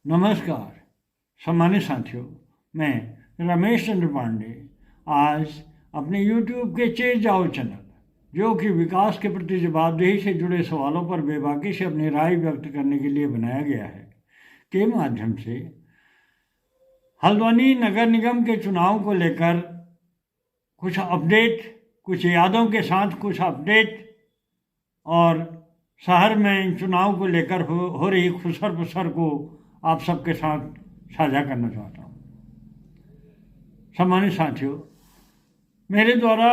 नमस्कार सम्मानित साथियों, मैं रमेश चंद्र पांडे आज अपने YouTube के चेत जाओ चैनल, जो कि विकास के प्रति जवाबदेही से जुड़े सवालों पर बेबाकी से अपनी राय व्यक्त करने के लिए बनाया गया है, के माध्यम से हल्द्वानी नगर निगम के चुनाव को लेकर कुछ अपडेट, कुछ यादों के साथ कुछ अपडेट और शहर में चुनाव को लेकर हो रही खुसर पुसर को आप सबके साथ साझा करना चाहता हूँ। सम्मानित साथियों, मेरे द्वारा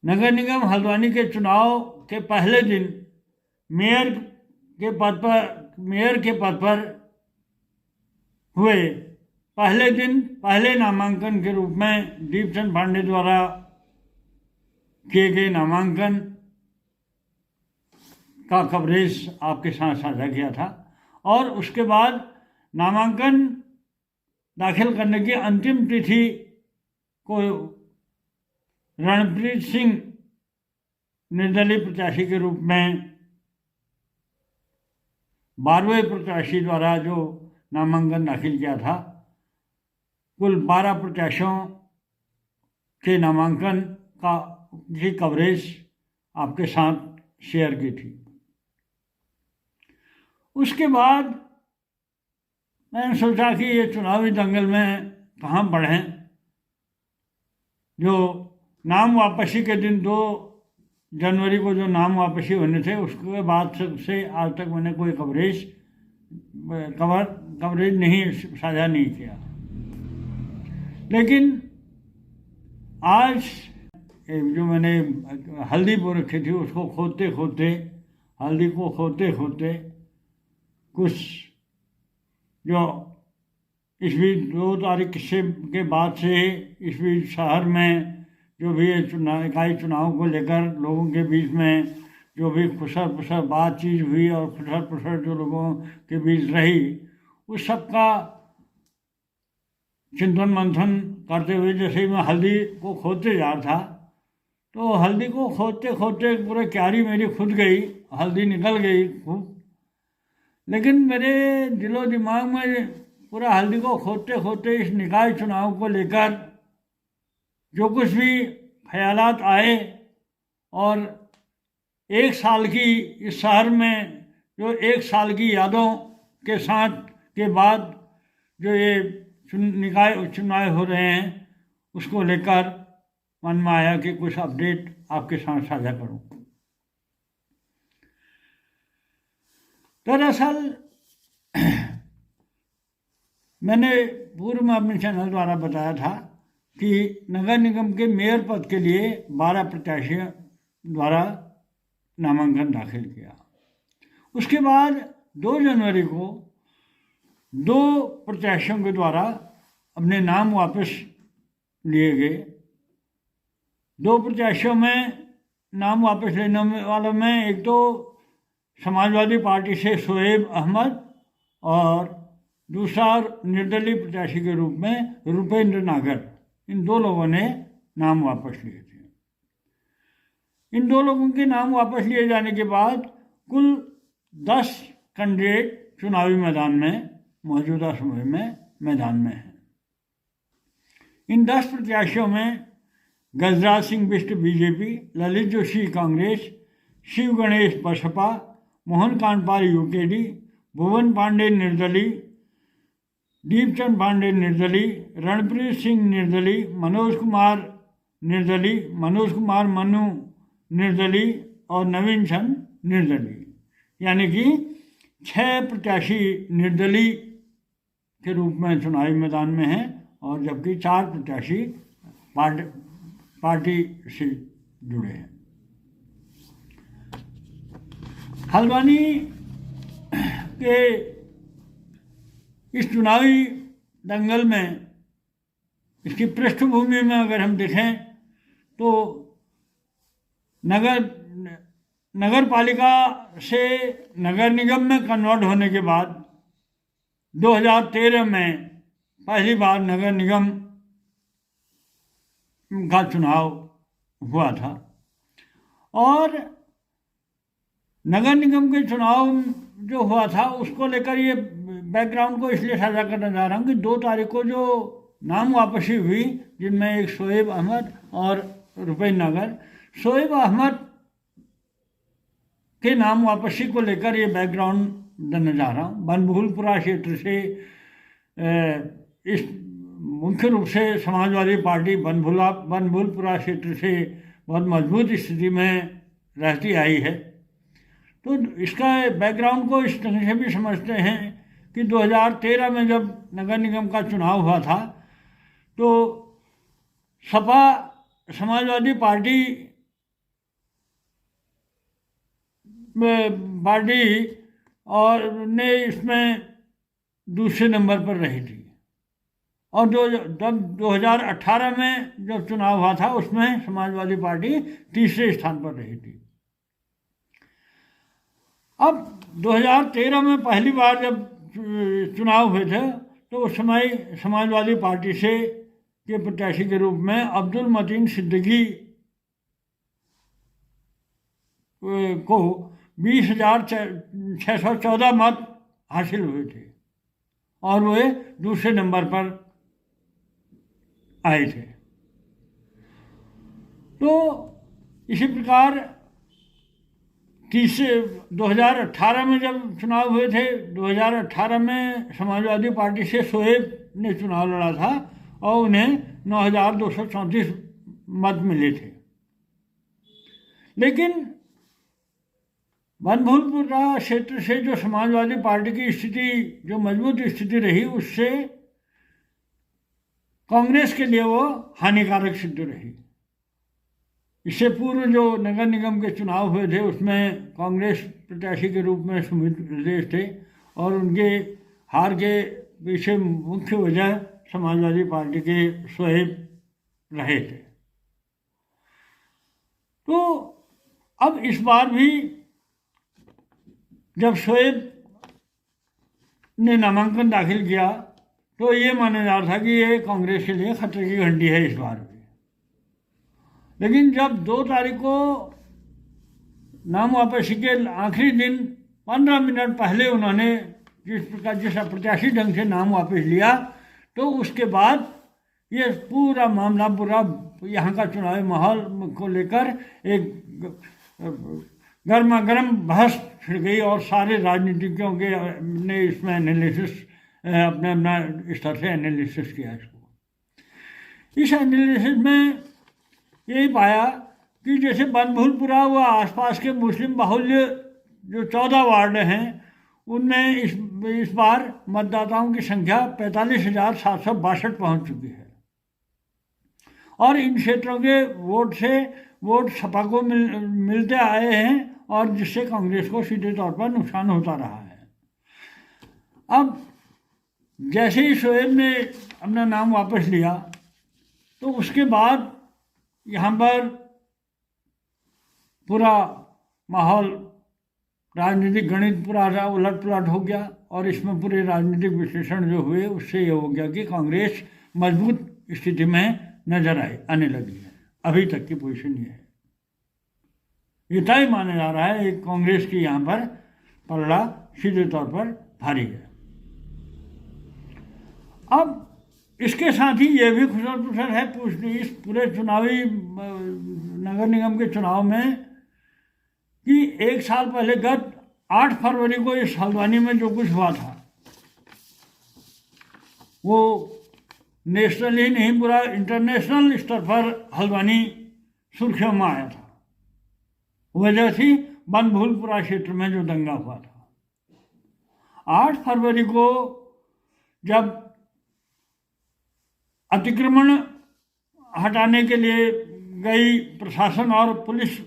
नगर निगम हल्द्वानी के चुनाव के पहले दिन मेयर के पद पर हुए पहले दिन पहले नामांकन के रूप में दीपचंद पांडे द्वारा किए गए नामांकन का कवरेज आपके साथ साझा किया था और उसके बाद नामांकन दाखिल करने की अंतिम तिथि को रणप्रीत सिंह निर्दलीय प्रत्याशी के रूप में 12वें प्रत्याशी द्वारा जो नामांकन दाखिल किया था, कुल 12 प्रत्याशियों के नामांकन की कवरेज आपके साथ शेयर की थी। उसके बाद मैंने सोचा कि ये चुनावी दंगल में कहाँ बढ़ें। जो नाम वापसी के दिन 2 जनवरी को जो नाम वापसी होने थे, उसके बाद से आज तक मैंने कोई कवरेज नहीं साझा नहीं किया। लेकिन आज जो मैंने हल्दी बो रखी थी, उसको हल्दी को खोदते कुछ जो इस बीच 2 तारीख के बाद से इस बीच शहर में जो भी इकाई चुनाव को लेकर लोगों के बीच में जो भी खुसर पुसर बातचीत हुई और खुसर पुसर जो लोगों के बीच रही, उस सब का चिंतन मंथन करते हुए जैसे ही मैं हल्दी को खोदते जा रहा था, तो हल्दी को खोदते पूरे क्यारी मेरी खुद गई, हल्दी निकल गई खूब। लेकिन मेरे दिलो दिमाग में पूरा हल्दी को खोदते इस निकाय चुनाव को लेकर जो कुछ भी ख्यालात आए और एक साल की इस शहर में जो 1 साल की यादों के साथ के बाद जो ये निकाय चुनाव हो रहे हैं, उसको लेकर मन में आया कि कुछ अपडेट आपके साथ साझा करूं। दरअसल मैंने पूर्व में अपने चैनल द्वारा बताया था कि नगर निगम के मेयर पद के लिए 12 प्रत्याशियों द्वारा नामांकन दाखिल किया। उसके बाद 2 जनवरी को 2 प्रत्याशियों के द्वारा अपने नाम वापस लिए गए। 2 प्रत्याशियों में नाम वापस लेने वालों में एक तो समाजवादी पार्टी से शोएब अहमद और दूसरा निर्दलीय प्रत्याशी के रूप में रुपेंद्र नागर, इन 2 लोगों ने नाम वापस लिए थे। इन 2 लोगों के नाम वापस लिए जाने के बाद कुल 10 कैंडिडेट चुनावी मैदान में मौजूदा समय में मैदान में हैं। इन 10 प्रत्याशियों में गजराज सिंह बिष्ट बीजेपी, ललित जोशी कांग्रेस, शिव गणेश बसपा, मोहन कांडपाल यूकेडी, भुवन पांडे निर्दलीय, दीपचंद पांडे निर्दलीय, रणप्रीत सिंह निर्दलीय, मनोज कुमार मनु निर्दलीय और नवीन चंद निर्दलीय, यानी कि 6 प्रत्याशी निर्दलीय के रूप में चुनावी मैदान में हैं और जबकि 4 प्रत्याशी पार्टी से जुड़े हैं। हल्द्वानी के इस चुनावी दंगल में, इसकी पृष्ठभूमि में अगर हम देखें तो नगर पालिका से नगर निगम में कन्वर्ट होने के बाद 2013 में पहली बार नगर निगम का चुनाव हुआ था और नगर निगम के चुनाव जो हुआ था उसको लेकर ये बैकग्राउंड को इसलिए साझा करना चाह रहा हूँ कि 2 तारीख को जो नाम वापसी हुई, जिनमें एक शोएब अहमद और रुपैन नगर, शोएब अहमद के नाम वापसी को लेकर ये बैकग्राउंड देने जा रहा हूँ। बनभूलपुरा क्षेत्र से इस मुख्य रूप से समाजवादी पार्टी बनभूलपुरा क्षेत्र से बहुत मजबूत स्थिति में रहती आई है। तो इसका बैकग्राउंड को इस तरह से भी समझते हैं कि 2013 में जब नगर निगम का चुनाव हुआ था तो सपा समाजवादी पार्टी और ने इसमें दूसरे नंबर पर रही थी, और जब 2018 में जब चुनाव हुआ था उसमें समाजवादी पार्टी तीसरे स्थान पर रही थी। अब 2013 में पहली बार जब चुनाव हुए थे तो उस समय समाजवादी पार्टी से के प्रत्याशी के रूप में अब्दुल मतीन सिद्दीकी को 20,614 मत हासिल हुए थे और वे दूसरे नंबर पर आए थे। तो इसी प्रकार 2018 में जब चुनाव हुए थे, 2018 में समाजवादी पार्टी से शोएब ने चुनाव लड़ा था और उन्हें 9,234 मत मिले थे। लेकिन बनभूलपुरा क्षेत्र से जो समाजवादी पार्टी की स्थिति, जो मजबूत स्थिति रही, उससे कांग्रेस के लिए वो हानिकारक सिद्ध रही। इससे पूर्व जो नगर निगम के चुनाव हुए थे उसमें कांग्रेस प्रत्याशी के रूप में सुमित हृदय थे और उनके हार के पीछे मुख्य वजह समाजवादी पार्टी के शोएब रहे थे। तो अब इस बार भी जब शोएब ने नामांकन दाखिल किया तो ये माना जा रहा था कि ये कांग्रेस के लिए खतरे की घंटी है इस बार भी। लेकिन जब 2 तारीख को नाम वापसी के आखिरी दिन 15 मिनट पहले उन्होंने जिस अप्रत्याशी ढंग से नाम वापस लिया, तो उसके बाद ये पूरा मामला, पूरा यहाँ का चुनावी माहौल को लेकर एक गर्मा गर्म बहस छिड़ गई और सारे राजनीतिज्ञों के ने इसमें एनालिसिस अपना स्तर से एनालिसिस किया इसको। इस एनालिसिस में यही पाया कि जैसे बनभूलपुरा व आसपास के मुस्लिम बाहुल्य जो 14 वार्ड हैं उनमें इस बार मतदाताओं की संख्या 45,762 पहुंच चुकी है और इन क्षेत्रों के वोट सपा को मिलते आए हैं और जिससे कांग्रेस को सीधे तौर पर नुकसान होता रहा है। अब जैसे ही शोएब ने अपना नाम वापस लिया तो उसके बाद यहाँ पर पूरा माहौल, राजनीतिक गणित पूरा उलट पुलट हो गया और इसमें पूरे राजनीतिक विश्लेषण जो हुए उससे ये हो गया कि कांग्रेस मजबूत स्थिति में नजर आने लगी है। अभी तक की पोजीशन ये है, ये तय माना जा रहा है कांग्रेस की यहाँ पर पलड़ा सीधे तौर पर भारी है। अब इसके साथ ही ये भी खुशर है इस पूरे चुनावी नगर निगम के चुनाव में कि 1 साल पहले गत 8 फरवरी को इस हल्द्वानी में जो कुछ हुआ था वो नेशनल ही नहीं, पूरा इंटरनेशनल स्तर पर हल्द्वानी सुर्खियों में आया था। वजह थी बनभूलपुरा क्षेत्र में जो दंगा हुआ था। 8 फरवरी को जब अतिक्रमण हटाने के लिए गई प्रशासन और पुलिस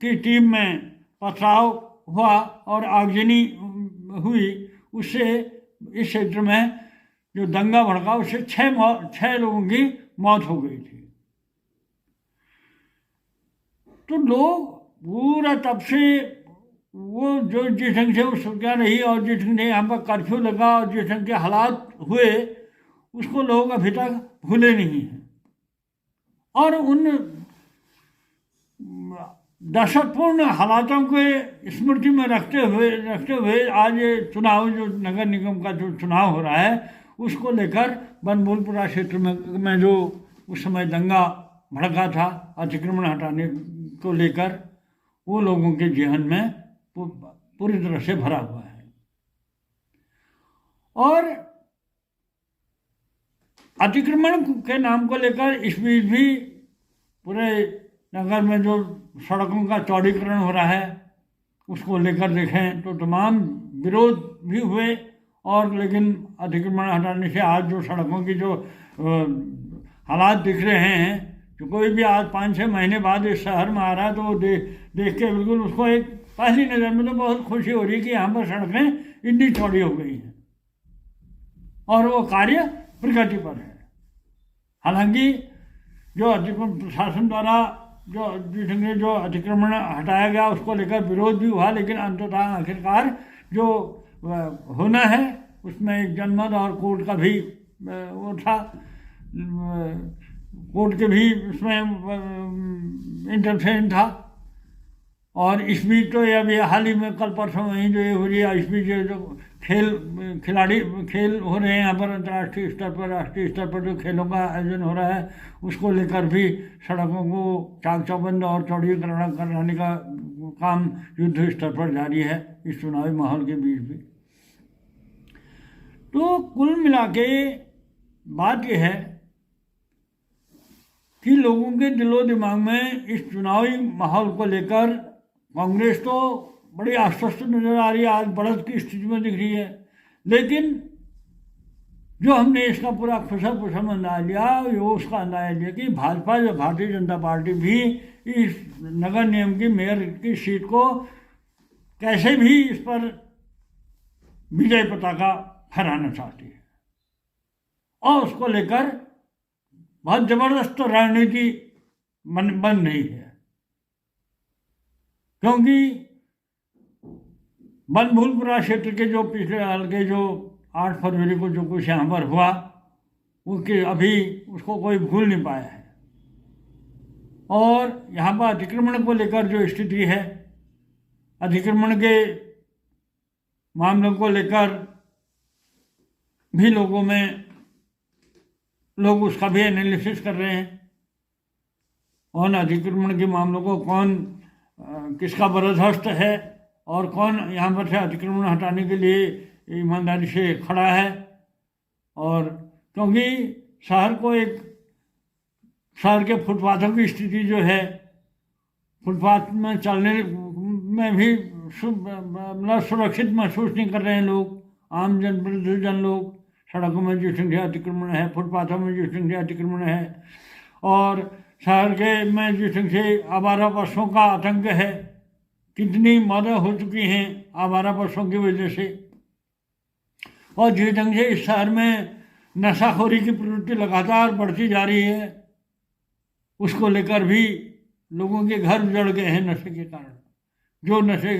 की टीम में पथराव हुआ और आगजनी हुई, उससे इस क्षेत्र में जो दंगा भड़का उससे 6 लोगों की मौत हो गई थी। तो लोग पूरा तब से वो जो जिस ढंग से वो सुरक्षा रही और जिस ढंग से यहाँ पर कर्फ्यू लगा और जिस ढंग के हालात हुए उसको लोग अभी तक भूले नहीं हैं। और उन दहशतपूर्ण हालातों के स्मृति में रखते हुए आज ये चुनाव, जो नगर निगम का जो चुनाव हो रहा है, उसको लेकर बनभूलपुरा क्षेत्र में जो उस समय दंगा भड़का था अतिक्रमण हटाने को लेकर, वो लोगों के जहन में पूरी तरह से भरा हुआ है। और अतिक्रमण के नाम को लेकर इस बीच भी पूरे नगर में जो सड़कों का चौड़ीकरण हो रहा है, उसको लेकर देखें तो तमाम विरोध भी हुए। और लेकिन अतिक्रमण हटाने से आज जो सड़कों की जो हालात दिख रहे हैं, जो कोई भी आज 5-6 महीने बाद इस शहर में आ रहा है तो वो देख के बिल्कुल उसको एक पहली नज़र में तो बहुत खुशी हो रही है कि यहाँ पर सड़कें इतनी चौड़ी हो गई हैं और वो कार्य प्रगति पर है। हालांकि जो अतिक्रमण प्रशासन द्वारा जो अतिक्रमण हटाया गया उसको लेकर विरोध भी हुआ, लेकिन अंततः आखिरकार जो होना है उसमें एक जनमत और कोर्ट का भी वो था, कोर्ट के भी उसमें इंटरफेरेंस था। और इस बीच तो ये अभी हाल ही में कल परसों वहीं जो ये हो रही है, इस बीच जो खेल हो रहे हैं यहाँ पर अंतर्राष्ट्रीय स्तर पर, राष्ट्रीय स्तर पर जो खेलों का आयोजन हो रहा है, उसको लेकर भी सड़कों को चाक चौबंद और चौड़ीकरण कराने का काम युद्ध स्तर पर जारी है इस चुनावी माहौल के बीच भी। तो कुल मिला के बात यह है कि लोगों के दिलो दिमाग में इस चुनावी माहौल को लेकर कांग्रेस तो बड़ी आश्वस्त नजर आ रही है, आज बढ़त की स्थिति में दिख रही है। लेकिन जो हमने इसका पूरा खुशम अंदाज लिया, वो उसका अंदाज लिया कि भाजपा, जो भारतीय जनता पार्टी भी इस नगर निगम की मेयर की सीट को कैसे भी इस पर विजय पताका फहराना चाहती है और उसको लेकर बहुत जबरदस्त रणनीति बन रही है। क्योंकि बनभूलपुरा क्षेत्र के जो पिछले साल के जो 8 फरवरी को जो कुछ यहाँ पर हुआ, उसके अभी उसको कोई भूल नहीं पाया है। और यहाँ पर अतिक्रमण को लेकर जो स्थिति है, अतिक्रमण के मामलों को लेकर भी लोग उसका भी एनालिसिस कर रहे हैं। और अतिक्रमण के मामलों को कौन किसका बर्दाश्त है और कौन यहाँ पर से अतिक्रमण हटाने के लिए ईमानदारी से खड़ा है। और क्योंकि शहर के फुटपाथों की स्थिति जो है, फुटपाथ में चलने में भी सुरक्षित महसूस नहीं कर रहे हैं लोग, आम जन लोग। सड़कों में जिस संख्या अतिक्रमण है, फुटपाथों में जिस संख्या अतिक्रमण है, और शहर के में जिस संख्या आवारा पशुओं का आतंक है, कितनी मौतें हो चुकी हैं आवारा पशुओं की वजह से। और जिस ढंग से इस शहर में नशाखोरी की प्रवृत्ति लगातार बढ़ती जा रही है, उसको लेकर भी लोगों के घर उजड़ गए हैं नशे के कारण। जो नशे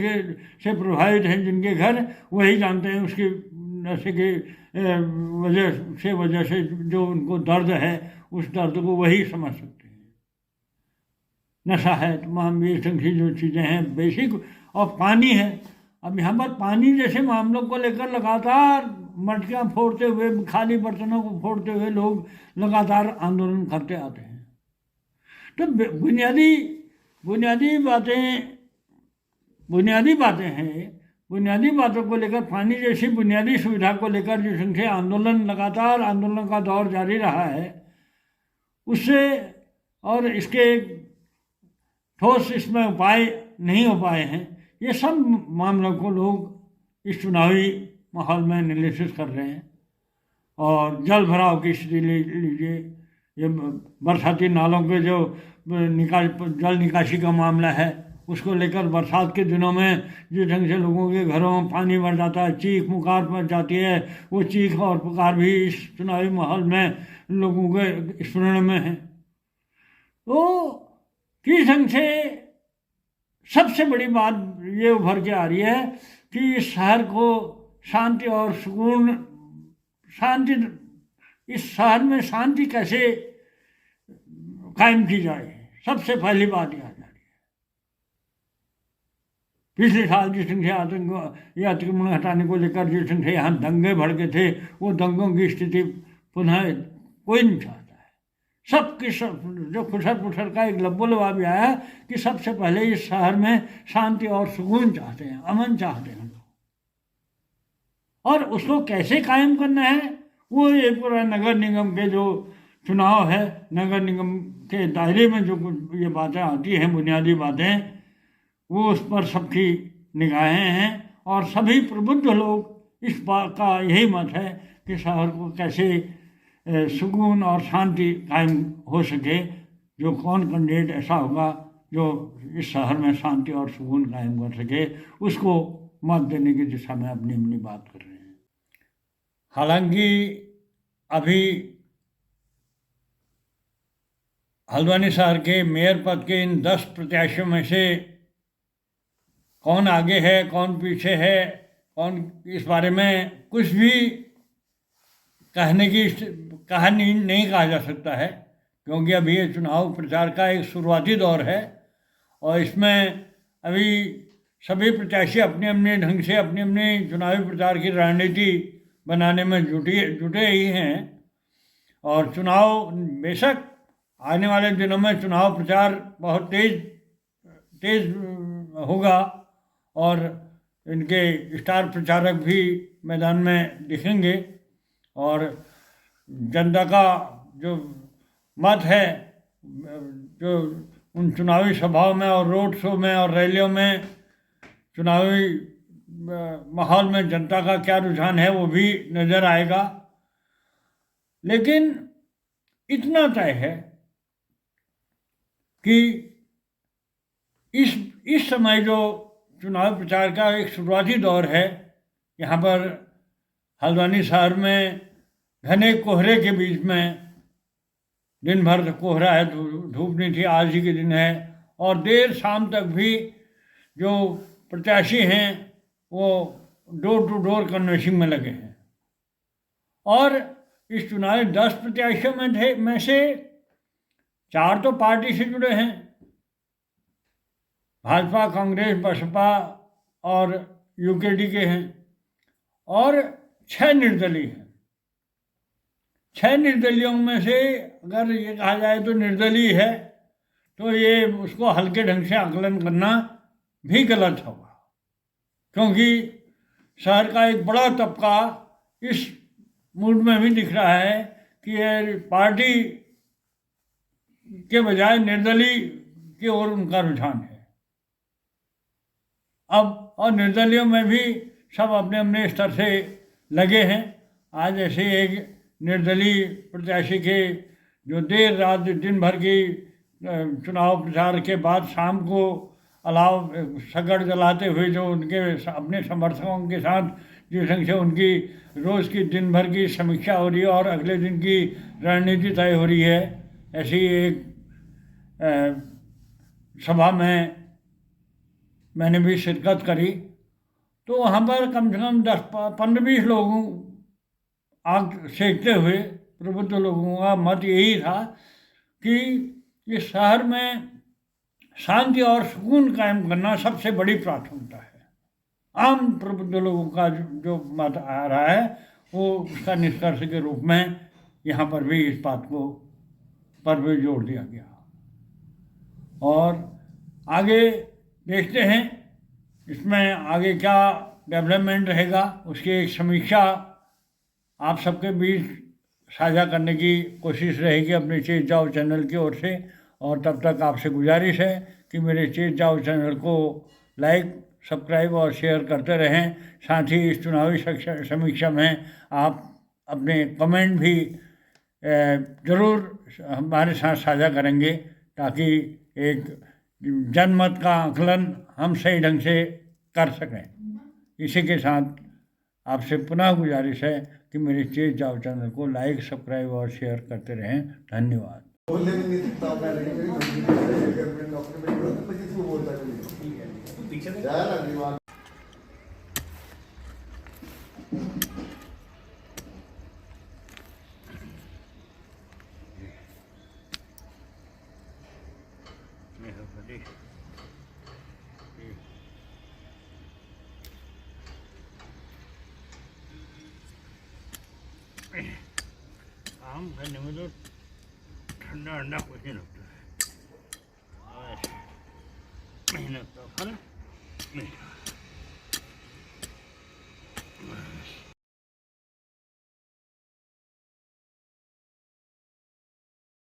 से प्रभावित हैं जिनके घर, वही जानते हैं उसके नशे के वजह से जो उनको दर्द है, उस दर्द को वही समझ सकते हैं। नशा है, तमाम ये संख्या जो चीज़ें हैं बेसिक, और पानी है। अब यहाँ पर पानी जैसे मामलों को लेकर लगातार मटकियाँ फोड़ते हुए, खाली बर्तनों को फोड़ते हुए लोग लगातार आंदोलन करते आते हैं। तो बुनियादी बातें हैं। बुनियादी बातों को लेकर, पानी जैसी बुनियादी सुविधा को लेकर जो संख्या लगातार आंदोलन का दौर जारी रहा है, उससे और इसके ठोस इसमें उपाय नहीं हो पाए हैं। ये सब मामलों को लोग इस चुनावी माहौल में एनालिसिस कर रहे हैं। और जल भराव की स्थिति लीजिए, ये बरसाती नालों के जो जल निकासी का मामला है, उसको लेकर बरसात के दिनों में जिस ढंग से लोगों के घरों में पानी भर जाता है, चीख पुकार मच जाती है, वो चीख और पुकार भी इस चुनावी माहौल में लोगों के स्मरण में है। तो किस ढंग से सबसे बड़ी बात ये उभर के आ रही है कि इस शहर को शांति और सुकून, इस शहर में शांति कैसे कायम की जाए, सबसे पहली बात यह आ जा रही है। पिछले साल जिस ढंग से आतंक या अतिक्रमण हटाने को लेकर जिस ढंग से यहाँ दंगे भड़के थे, वो दंगों की स्थिति पुनः कोई नहीं चाहता है। सबके सब जो खुसर पुसर का एक लब्बोलवा भी आया कि सबसे पहले इस शहर में शांति और सुकून चाहते हैं, अमन चाहते हैं लोग। और उसको कैसे कायम करना है, वो ये पूरा नगर निगम के जो चुनाव है, नगर निगम के दायरे में जो कुछ ये बातें आती हैं, बुनियादी बातें, वो उस पर सबकी निगाहें हैं। और सभी प्रबुद्ध लोग इस बात का यही मत है कि शहर को कैसे सुकून और शांति कायम हो सके, जो कौन कैंडिडेट ऐसा होगा जो इस शहर में शांति और सुकून कायम कर सके, उसको मत देने की दिशा में अपनी अपनी बात कर रहे हैं। हालांकि अभी हल्द्वानी शहर के मेयर पद के इन 10 प्रत्याशियों में से कौन आगे है, कौन पीछे है, कौन, इस बारे में कुछ भी कहानी नहीं कहा जा सकता है, क्योंकि अभी ये चुनाव प्रचार का एक शुरुआती दौर है और इसमें अभी सभी प्रत्याशी अपने अपने ढंग से अपने अपने चुनावी प्रचार की रणनीति बनाने में जुटे ही हैं। और चुनाव बेशक आने वाले दिनों में चुनाव प्रचार बहुत तेज होगा और इनके स्टार प्रचारक भी मैदान में दिखेंगे और जनता का जो मत है, जो उन चुनावी सभाओं में और रोड शो में और रैलियों में, चुनावी माहौल में जनता का क्या रुझान है, वो भी नज़र आएगा। लेकिन इतना तय है कि इस समय जो चुनाव प्रचार का एक शुरुआती दौर है, यहाँ पर हल्द्वानी शहर में घने कोहरे के बीच में, दिन भर कोहरा है, धूप नहीं थी, आज ही के दिन है, और देर शाम तक भी जो प्रत्याशी हैं वो डोर टू डोर कन्वेंसिंग में लगे हैं। और इस चुनावी 10 प्रत्याशियों में से 4 तो पार्टी से जुड़े हैं, भाजपा, कांग्रेस, बसपा और यूकेडी के हैं, और 6 निर्दलीय हैं। 6 निर्दलियों में से अगर ये कहा जाए तो निर्दलीय है, तो ये उसको हल्के ढंग से आकलन करना भी गलत होगा, क्योंकि शहर का एक बड़ा तबका इस मूड में भी दिख रहा है कि ये पार्टी के बजाय निर्दलीय की ओर उनका रुझान है। अब और निर्दलियों में भी सब अपने अपने स्तर से लगे हैं। आज ऐसे एक निर्दलीय प्रत्याशी के जो देर रात दिन भर की चुनाव प्रचार के बाद शाम को अलाव सगड़ जलाते हुए जो उनके अपने समर्थकों के साथ जिस ढंग से उनकी रोज़ की दिन भर की समीक्षा हो रही है और अगले दिन की रणनीति तय हो रही है, ऐसी एक सभा में मैंने भी शिरकत करी। तो वहाँ पर कम से कम 10-15-20 लोगों आग सेकते हुए प्रबुद्ध लोगों का मत यही था कि इस शहर में शांति और सुकून कायम करना सबसे बड़ी प्राथमिकता है। आम प्रबुद्ध लोगों का जो मत आ रहा है वो उसका निष्कर्ष के रूप में यहाँ पर भी इस बात को पर भी जोड़ दिया गया। और आगे देखते हैं इसमें आगे क्या डेवलपमेंट रहेगा, उसकी एक समीक्षा आप सबके बीच साझा करने की कोशिश रहेगी अपने चेत जाओ चैनल की ओर से। और तब तक आपसे गुजारिश है कि मेरे चेत जाओ चैनल को लाइक, सब्सक्राइब और शेयर करते रहें। साथ ही इस चुनावी समीक्षा में आप अपने कमेंट भी ज़रूर हमारे साथ साझा करेंगे, ताकि एक जनमत का आकलन हम सही ढंग से कर सकें। इसी के साथ आपसे पुनः गुजारिश है कि मेरे चेत जाओ चैनल को लाइक, सब्सक्राइब और शेयर करते रहें। धन्यवाद। बोलने में नहीं दिखता मैं, लेकिन डॉक्टर में बोलता है। काम करने में तो ठंडा ठंडा कुछ नहीं लगता है। मेहनत का फल नहीं।